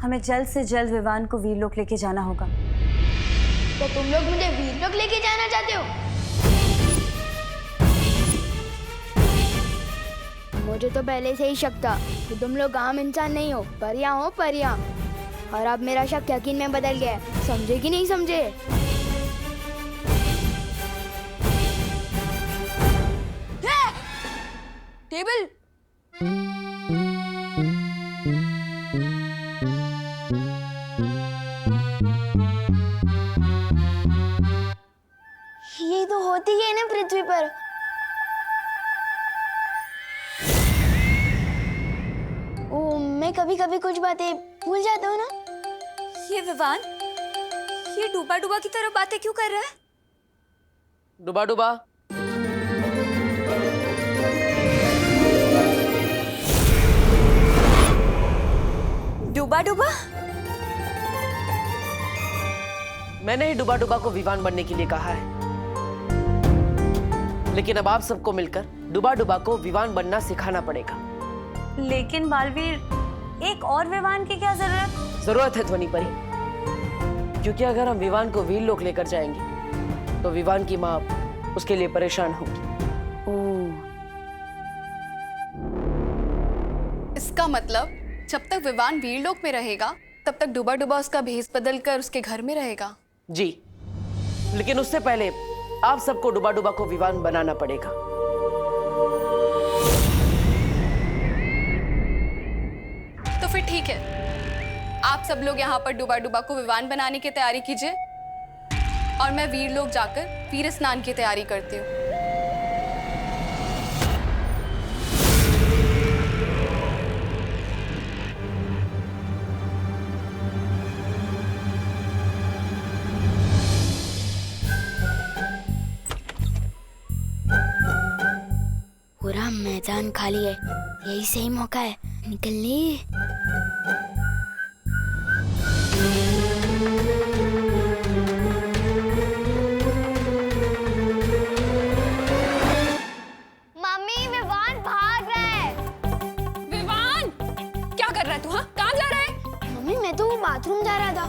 हमें जल्द से जल्द विवान को वीरलोक लेके जाना होगा। तो तुम लोग मुझे वीरलोक लेके जाना चाहते हो? मुझे तो पहले से ही शक था कि तुम लोग आम इंसान नहीं हो, परियां हो परियां। और अब मेरा शक यकीन में बदल गया है। समझे कि नहीं समझे? टेबल। ये तो होती है ना पृथ्वी पर। ओ, मैं कभी कभी कुछ बातें भूल जाता हूँ ना। ये विवान, ये डूबा डूबा की तरह बातें क्यों कर रहा है? डूबा डूबा, डूबा डूबा? मैंने ही डूबा डूबा को विवान बनने के लिए कहा है, लेकिन अब आप सबको मिलकर डूबा डूबा को विवान बनना सिखाना पड़ेगा। लेकिन बालवीर, एक और विवान की क्या जरूरत है ध्वनि परी, क्योंकि अगर हम विवान को वीरलोक लेकर जाएंगे तो विवान की माँ उसके लिए परेशान होगी। इसका मतलब जब तक विवान वीरलोक में रहेगा तब तक डूबा डूबा उसका भेष बदल कर उसके घर में रहेगा। जी, लेकिन उससे पहले आप सबको डूबा डूबा को विवान बनाना पड़ेगा। तो फिर ठीक है, आप सब लोग यहाँ पर डूबा डूबा को विवान बनाने की तैयारी कीजिए और मैं वीरलोक जाकर वीर स्नान की तैयारी करती हूँ। पूरा मैदान खाली है, यही सही मौका है निकलने। मम्मी, विवान भाग रहा है। विवान, क्या कर रहा है तू? हाँ, कहाँ जा रहा है? मम्मी, मैं तो बाथरूम जा रहा था।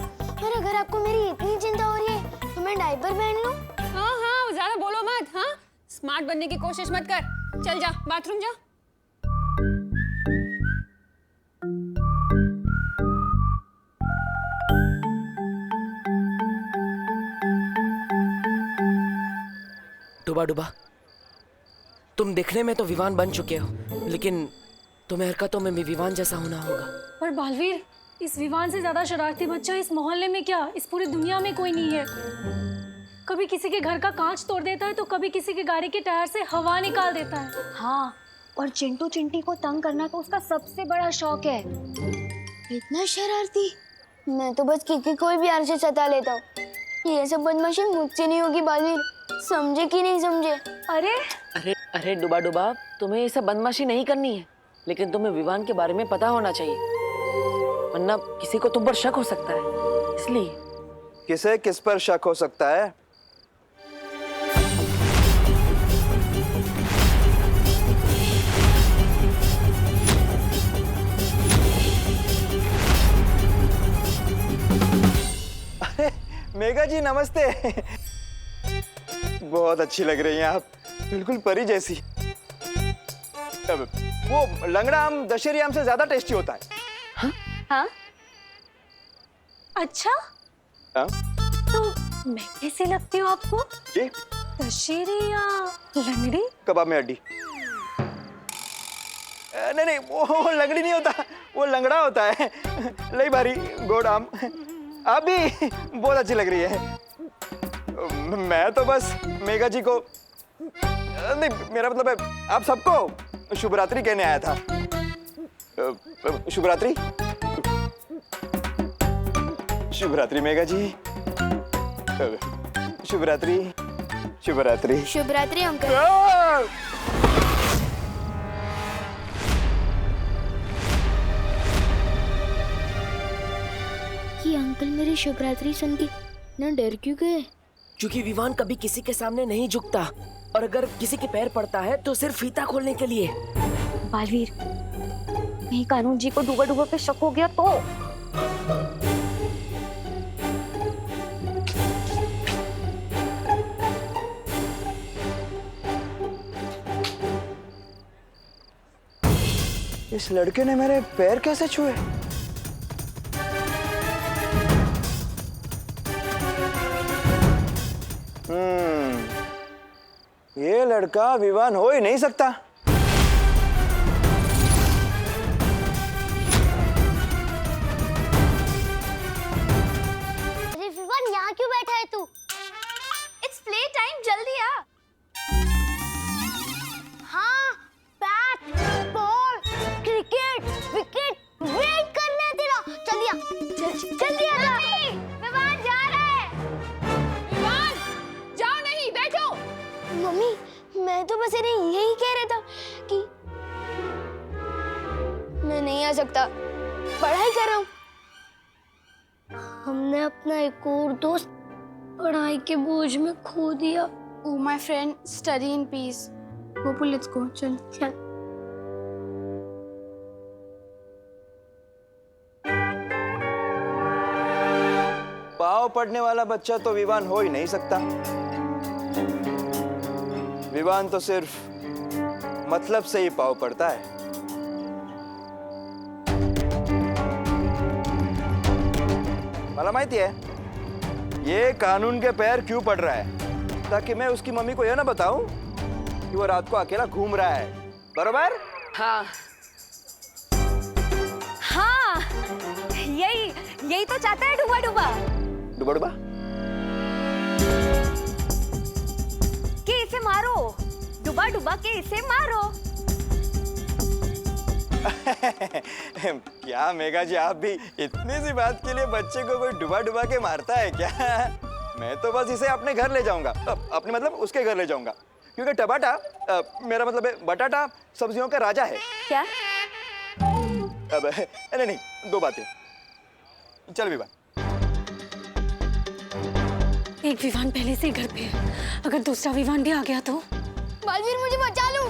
और अगर आपको मेरी इतनी चिंता हो रही है तो मैं डायपर पहन लूं? हाँ हाँ, ज्यादा बोलो मत। हाँ, स्मार्ट बनने की कोशिश मत कर। चल जा, बाथरूम जा। डूबा डूबा, तुम दिखने में तो विवान बन चुके हो, लेकिन तुम्हें हरकतों में भी विवान जैसा होना होगा। पर बालवीर, इस विवान से ज्यादा शरारती बच्चा इस मोहल्ले में क्या, इस पूरी दुनिया में कोई नहीं है। कभी किसी के घर का कांच तोड़ देता है तो कभी किसी के गाड़ी के टायर से हवा निकाल देता है। हाँ, और चिंटू चिंटी को तंग करना तो उसका सबसे बड़ा शौक है। इतना शरारती। मैं तो बस किसी कोई भी आर से सता लेता हूँ। ये सब बदमाशी मुझसे नहीं होगी बालवीर, समझे कि नहीं समझे? अरे अरे अरे डूबा डूबा, तुम्हें ये सब बदमाशी नहीं करनी है, लेकिन तुम्हें विवान के बारे में पता होना चाहिए, वरना किसी को तुम पर शक हो सकता है। इसलिए किसे किस पर शक हो सकता है? मेघा जी नमस्ते। बहुत अच्छी लग रही हैं आप, बिल्कुल परी जैसी। वो लंगड़ा आम दशहरी आम से ज्यादा टेस्टी होता है। हाँ, अच्छा। हाँ? तो मैं कैसे लगती हूँ आपको? ये दशहरी या लंगड़ी? कबाब में हड्डी। नहीं नहीं, वो लंगड़ी नहीं होता, वो लंगड़ा होता है। लई भारी गोड़ आम। आप भी बहुत अच्छी लग रही है। मैं तो बस मेघा जी को नहीं, मेरा मतलब है आप सबको शुभ रात्रि कहने आया था। शुभ रात्रि। शुभ रात्रि मेघा जी। शुभ रात्रि। शुभ रात्रि। शुभ रात्रि अंकल। ये अंकल मेरी शुभ रात्रि सुन के न डर क्यों गए? क्योंकि विवान कभी किसी के सामने नहीं झुकता, और अगर किसी के पैर पड़ता है तो सिर्फ फीता खोलने के लिए। बालवीर, नहीं कानून जी को डूबा डूबा पे शक हो गया तो? इस लड़के ने मेरे पैर कैसे छुए? ये लड़का विवान हो ही नहीं सकता। अरे विवान, यहाँ क्यों बैठा है तू? इट्स प्ले टाइम, जल्दी आ। हाँ, bat, ball, cricket, wicket, wait करना है तेरा। जल्दी आ, जल्दी आ। विवान जा रहा है। विवान, जाओ नहीं, बैठो। मम्मी, मैं तो बस इन्हें यही कह रहा था कि मैं नहीं आ सकता, पढ़ाई कर रहा हूँ। हमने अपना एक और दोस्त पढ़ाई के बोझ में खो दिया। Oh my friend, study in peace. Gopal, let's go. चल। चल। पाव पढ़ने वाला बच्चा तो विवान हो ही नहीं सकता। विवान तो सिर्फ मतलब से ही पाव पड़ता है। मला माहिती है ये कानून के पैर क्यों पड़ रहा है, ताकि मैं उसकी मम्मी को यह ना बताऊं कि वो रात को अकेला घूम रहा है। बरोबर? हाँ, हाँ, यही तो चाहता है डुबा डुबा। डुबा डुबा? कि इसे मारो, डुबा डुबा के इसे मारो। क्या मेघा जी, आप भी इतनी सी बात के लिए बच्चे को कोई डुबा डुबा के मारता है क्या? मैं तो बस इसे अपने घर ले जाऊंगा, अपने मतलब उसके घर ले जाऊंगा, क्योंकि टमाटा मेरा मतलब है बटाटा सब्जियों का राजा है। क्या? अब नहीं, दो बातें। चल विवान। एक विवान पहले से ही घर पे है, अगर दूसरा विवान भी आ गया तो? बालवीर, मुझे बचा लो।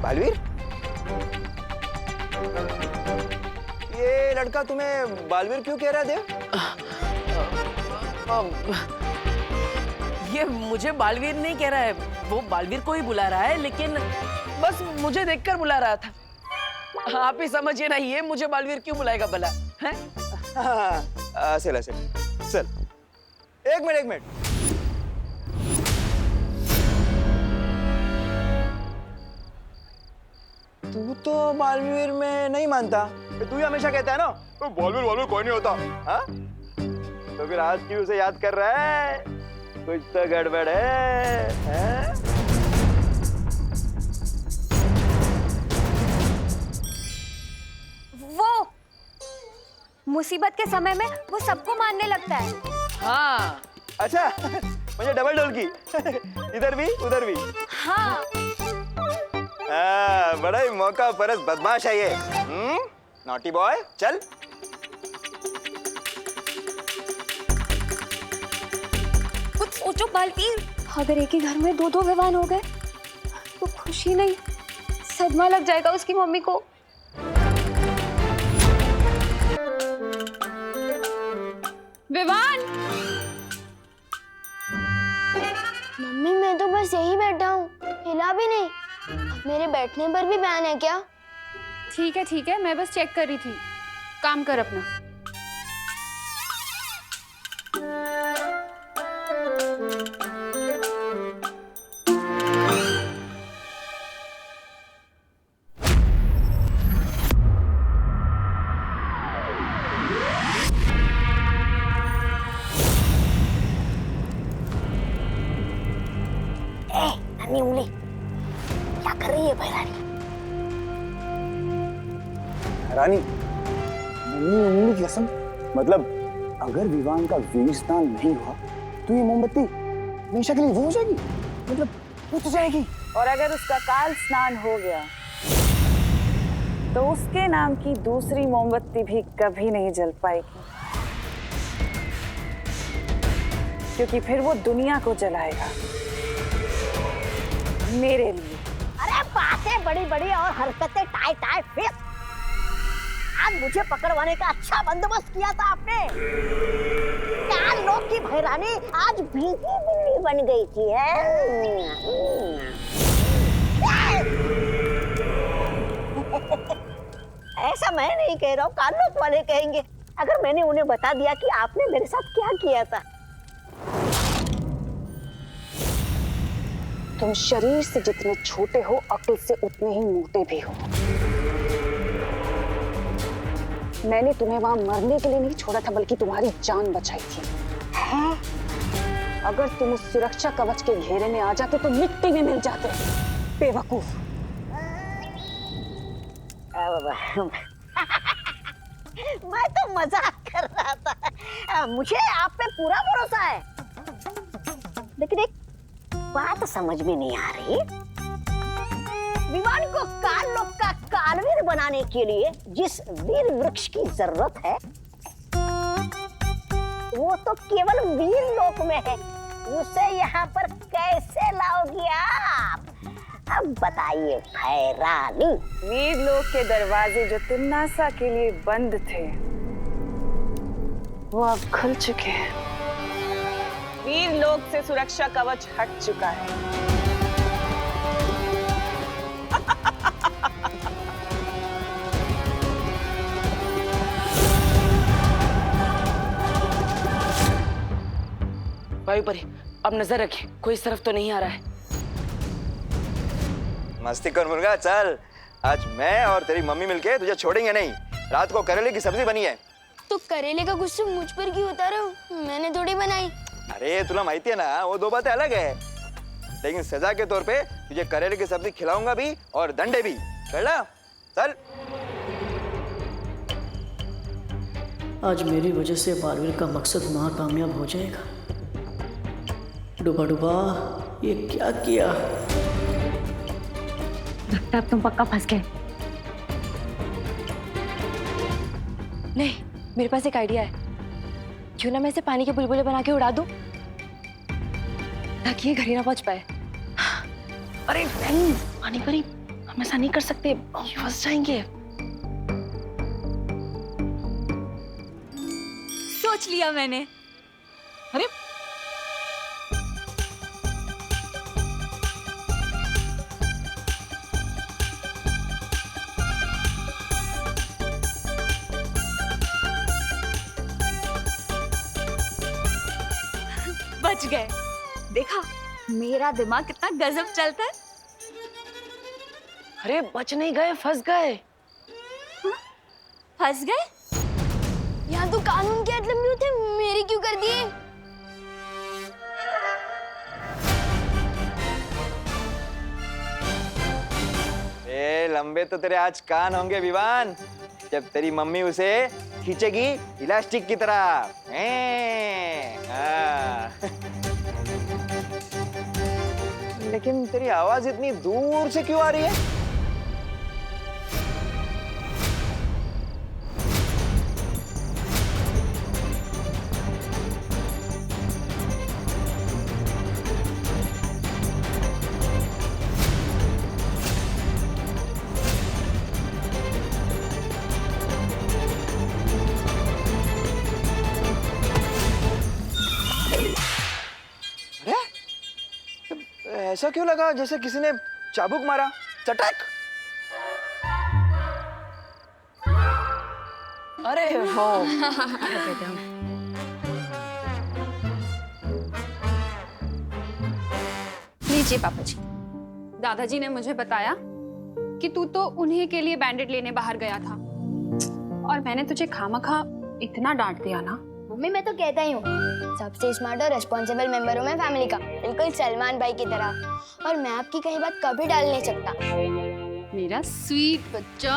बालवीर, ये लड़का तुम्हें बालवीर क्यों कह रहा है देव? ये मुझे बालवीर नहीं कह रहा है, वो बालवीर को ही बुला रहा है, लेकिन बस मुझे देखकर बुला रहा था। आप ही समझिए ना, ये मुझे बालवीर क्यों बुलाएगा भला? हैं? चल एक मिनट। तू तो बालवीर में नहीं मानता, तू ही हमेशा कहता है ना बालवीर कोई नहीं होता। हाँ? तो फिर आज क्यों उसे याद कर रहा है? कुछ तो गड़बड़ है, हाँ? वो मुसीबत के समय में वो सबको मानने लगता है। हाँ। अच्छा, मुझे डबल डोल की। इधर भी उधर भी। हाँ। बड़ा ही मौका परस बदमाश है ये। नॉटी बॉय, चल। कुछ सोचो बालवीर, अगर एक ही घर में दो विवान हो गए तो खुशी नहीं, सदमा लग जाएगा उसकी मम्मी को। विवान, मम्मी, मैं तो बस यही बैठा हूँ, हिला भी नहीं। मेरे बैठने पर भी बैन है क्या? ठीक है, मैं बस चेक कर रही थी। काम कर अपना। नन्ही उंगली, क्या कर रही है बहरानी? रानी, नन्ही उंगली की कसम, मतलब अगर विवान का वीर स्नान नहीं हुआ तो ये मोमबत्ती हमेशा के लिए वो हो जाएगी, मतलब बुझ जाएगी। और अगर उसका काल स्नान हो गया तो उसके नाम की दूसरी मोमबत्ती भी कभी नहीं जल पाएगी, क्योंकि फिर वो दुनिया को जलाएगा मेरे लिए। अरे बात बातें बड़ी बड़ी और हरकतें टाई टाई फिर। आज मुझे पकड़वाने का अच्छा बंदोबस्त किया था आपने। 4 लोग की भैरानी आज भीगी बिल्ली बन गई थी है। ऐसा मैं नहीं कह रहा हूँ, कानून वाले कहेंगे अगर मैंने उन्हें बता दिया कि आपने मेरे साथ क्या किया था। तुम शरीर से जितने छोटे हो, अक्ल से उतने ही मोटे भी हो। मैंने तुम्हें वहां मरने के लिए नहीं छोड़ा था, बल्कि तुम्हारी जान बचाई थी। है? अगर तुम उस सुरक्षा कवच के घेरे में आ जाते तो मिट्टी में मिल जाते। बेवकूफ। मैं तो मजाक कर रहा था। मुझे आप पे पूरा भरोसा है, लेकिन एक बात समझ में नहीं आ रही। विवान को काल का कालवीर बनाने के लिए जिस वीर वृक्ष की जरूरत है, वो तो केवल वीर लोक में है। उसे यहाँ पर कैसे लाओगी आप? अब बताइए भैरानी। वीर लोक के दरवाजे जो तिन्नासा के लिए बंद थे, वो अब खुल चुके हैं। वीर लोक से सुरक्षा कवच हट चुका है। वायुपरी, अब नजर रखे, कोई इस तरफ तो नहीं आ रहा है। मस्ती कर मुर्गा, चल। आज मैं और तेरी मम्मी मिलके तुझे छोड़ेंगे नहीं। रात को करेले की सब्जी बनी है। तो करेले का गुस्सा मुझ पर क्यों उतारा हो? मैंने थोड़ी बनाई। अरे तुला माहिती है ना, वो 2 बातें अलग है। लेकिन सजा के तौर पे तुझे करेले की सब्जी खिलाऊंगा भी और डंडे भी। चल चल। आज मेरी वजह से बालवीर का मकसद नाकामयाब हो जाएगा। डूबा डूबा, ये क्या किया? लगता है अब तुम पक्का फंस गए। नहीं, मेरे पास एक आइडिया है। क्यों ना मैं इसे पानी के बुलबुले बना के उड़ा दूं, ताकि ये घर ही ना पहुंच पाए। अरे नहीं, पानी परी, हम ऐसा नहीं कर सकते, ये फंस जाएंगे। सोच लिया मैंने। अरे बच गए। देखा, मेरा दिमाग कितना गजब चलता है। अरे बच नहीं गए, फंस गए। फंस गए? यहाँ तो कानून के लंबे होते, मेरी क्यों कर दिए? ए लंबे तो तेरे आज कान होंगे विवान, जब तेरी मम्मी उसे खींचेगी इलास्टिक की तरह। लेकिन तेरी आवाज इतनी दूर से क्यों आ रही है? ऐसा क्यों लगा जैसे किसी ने चाबुक मारा? चटक। अरे हो। लीजिए पापा जी। दादाजी ने मुझे बताया कि तू तो उन्हीं के लिए बैंडेड लेने बाहर गया था, और मैंने तुझे खामखा इतना डांट दिया ना। मम्मी, मैं तो कहता ही हूँ, सबसे स्मार्ट और रिस्पॉन्सिबल मेंबर हूँ मैं फैमिली का, बिल्कुल सलमान भाई की तरह। और मैं आपकी कहीं बात कभी डाल नहीं सकता। मेरा स्वीट बच्चा।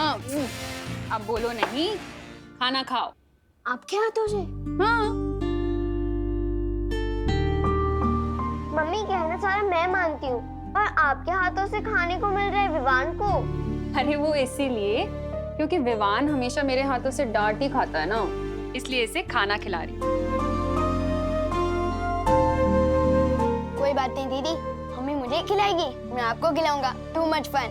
अब बोलो नहीं, खाना खाओ। आपके हाथों से? हाँ। मम्मी, कहना सारा मैं मानती हूँ, और आपके हाथों से खाने को मिल रहा है विवान को। अरे वो इसीलिए क्योंकि विवान हमेशा मेरे हाथों से डांट ही खाता है ना, इसलिए इसे खाना खिला रही। कोई बात नहीं दीदी, मम्मी मुझे खिलाएगी, मैं आपको खिलाऊंगा। Too much fun.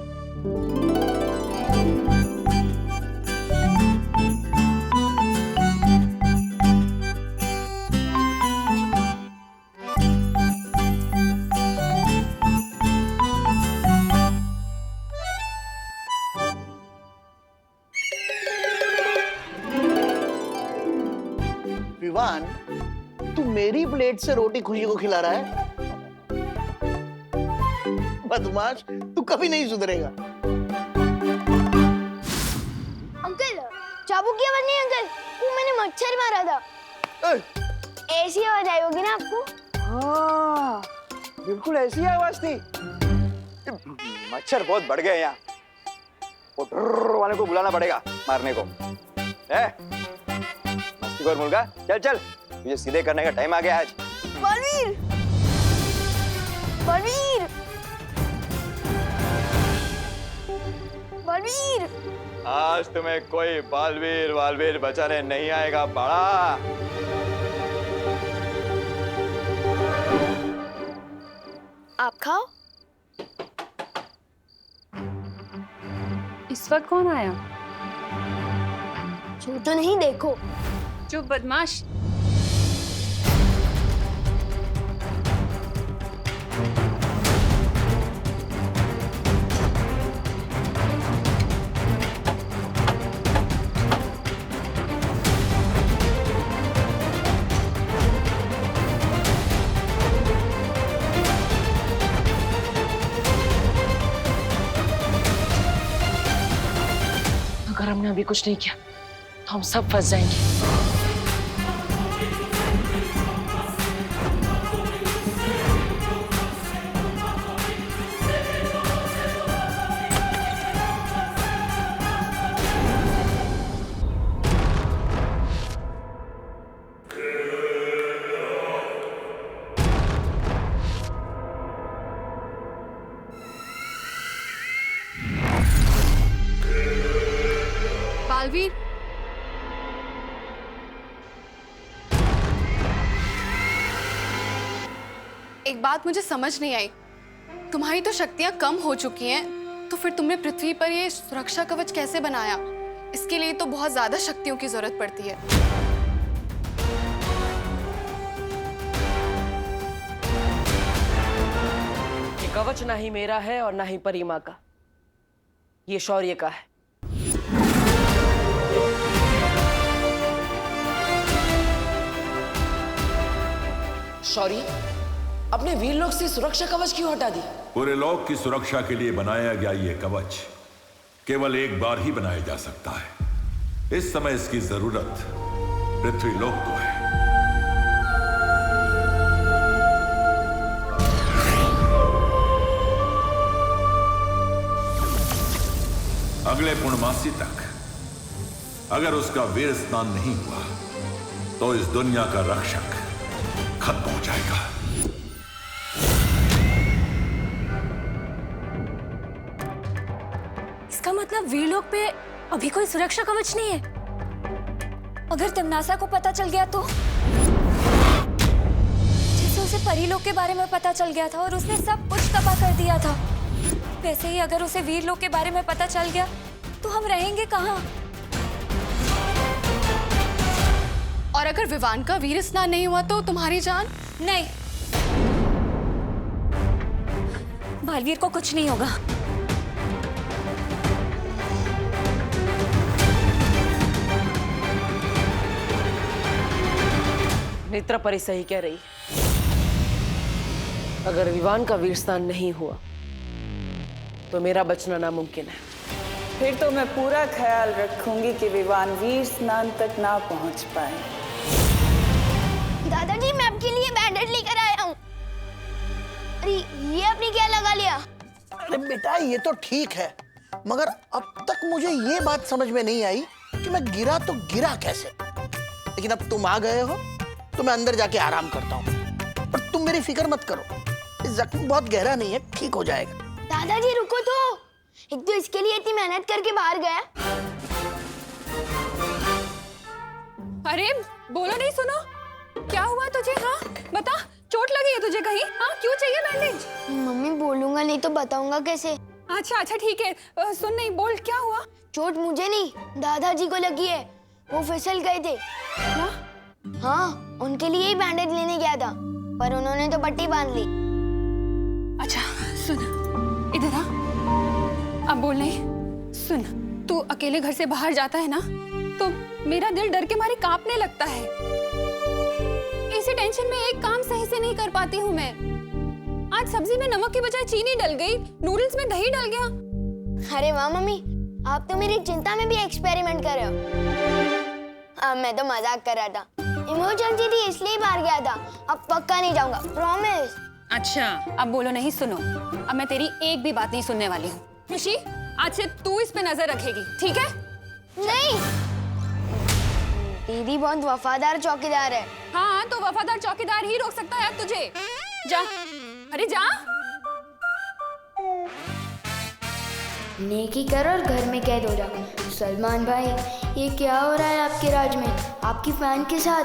विवान, तू मेरी प्लेट से रोटी खुशी को खिला रहा है? बदमाश, तू कभी नहीं सुधरेगा। अंकल, चाबू की आवाज नहीं अंकल, वो मैंने मच्छर मारा था। ऐसी आवाज आई होगी ना आपको? हाँ, बिल्कुल ऐसी आवाज थी। मच्छर बहुत बढ़ गए यहाँ। वो ड्रर वाले को बुलाना पड़ेगा मारने को। मस्तीखोर मुर्गा, चल चल, मुझे सीधे करने का टाइम आ गया आज। बलवीर, बलवीर, बलवीर, आज तुम्हें कोई बालवीर वालवीर बचाने नहीं आएगा बड़ा। आप खाओ। इस वक्त कौन आया? झूठो नहीं, देखो। चुप बदमाश। अगर हमने अभी कुछ नहीं किया तो हम सब फंस जाएंगे। बालवीर, एक बात मुझे समझ नहीं आई। तुम्हारी तो शक्तियां कम हो चुकी हैं, तो फिर तुमने पृथ्वी पर ये सुरक्षा कवच कैसे बनाया? इसके लिए तो बहुत ज्यादा शक्तियों की जरूरत पड़ती है। ये कवच ना ही मेरा है और ना ही परिमा का, ये शौर्य का है। शौर्य, अपने वीर लोग से सुरक्षा कवच क्यों हटा दी? पूरे लोक की सुरक्षा के लिए बनाया गया ये कवच केवल एक बार ही बनाया जा सकता है। इस समय इसकी जरूरत पृथ्वी लोक को है। अगले पूर्णमासी तक अगर उसका वीर स्नान नहीं हुआ तो इस दुनिया का रक्षक खत्म हो जाएगा। इसका मतलब वीरलोक पे अभी कोई सुरक्षा कवच नहीं है। अगर तमनासा को पता चल गया तो? जैसे उसे परीलोक के बारे में पता चल गया था और उसने सब कुछ तबाह कर दिया था, वैसे ही अगर उसे वीरलोक के बारे में पता चल गया तो हम रहेंगे कहाँ? और अगर विवान का वीर स्नान नहीं हुआ तो तुम्हारी जान? नहीं, बालवीर को कुछ नहीं होगा। नेत्रा परी सही कह रही। अगर विवान का वीर स्नान नहीं हुआ तो मेरा बचना नामुमकिन है। फिर तो मैं पूरा ख्याल रखूंगी कि विवान वीर स्नान तक ना पहुंच पाए। दादाजी, मैं आपके लिए बैंडेज लेकर आया हूँ। अरे ये आपने क्या लगा लिया? अरे बेटा, ये तो ठीक है, मगर अब तक मुझे ये बात समझ में नहीं आई कि मैं गिरा तो गिरा कैसे। लेकिन अब तुम आ गए हो तो मैं अंदर जाके आराम करता हूँ। पर तुम मेरी फिक्र मत करो, ये जख्म बहुत गहरा नहीं है, ठीक हो जाएगा। दादाजी रुको तो, एक तो इसके लिए इतनी मेहनत करके बाहर गया। अरे बोलो नहीं, सुनो क्या हुआ तुझे? हाँ बता, चोट लगी है तुझे कहीं? हाँ क्यों चाहिए बैंडेज? मम्मी बोलूंगा नहीं तो बताऊंगा कैसे? अच्छा अच्छा ठीक है, सुन नहीं, बोल क्या हुआ? चोट मुझे नहीं, दादाजी को लगी है। वो फिसल गए थे। क्या? हाँ, उनके लिए ही बैंडेज लेने गया था, पर उन्होंने तो पट्टी बांध ली। अच्छा सुन, इधर आ। अब बोल नहीं, सुन, तू अकेले घर से बाहर जाता है ना तो मेरा दिल डर के मारे कांपने लगता है। इसी टेंशन में एक काम सही से नहीं कर पाती हूँ मैं। आज सब्जी में नमक की बजाय चीनी डल गई, नूडल्स में दही डल गया। अरे वाह मम्मी, आप तो मेरी चिंता में भी एक्सपेरिमेंट कर रहे हो। मैं तो मजाक कर रहा था, इमरजेंसी थी इसलिए बाहर गया था। अब पक्का नहीं जाऊंगा, प्रॉमिस। अच्छा, अब बोलो नहीं सुनो, अब मैं तेरी एक भी बात नहीं सुनने वाली हूँ। खुशी, आज से तू इस पे नजर रखेगी, ठीक है? नहीं, दीदी बहुत वफादार चौकीदार है। हाँ, तो वफादार चौकीदार ही रोक सकता है अब तुझे। जा, अरे जा। नेकी कर और घर में कैद हो जा। सलमान भाई, ये क्या हो रहा है आपके राज में, आपकी फैन के साथ?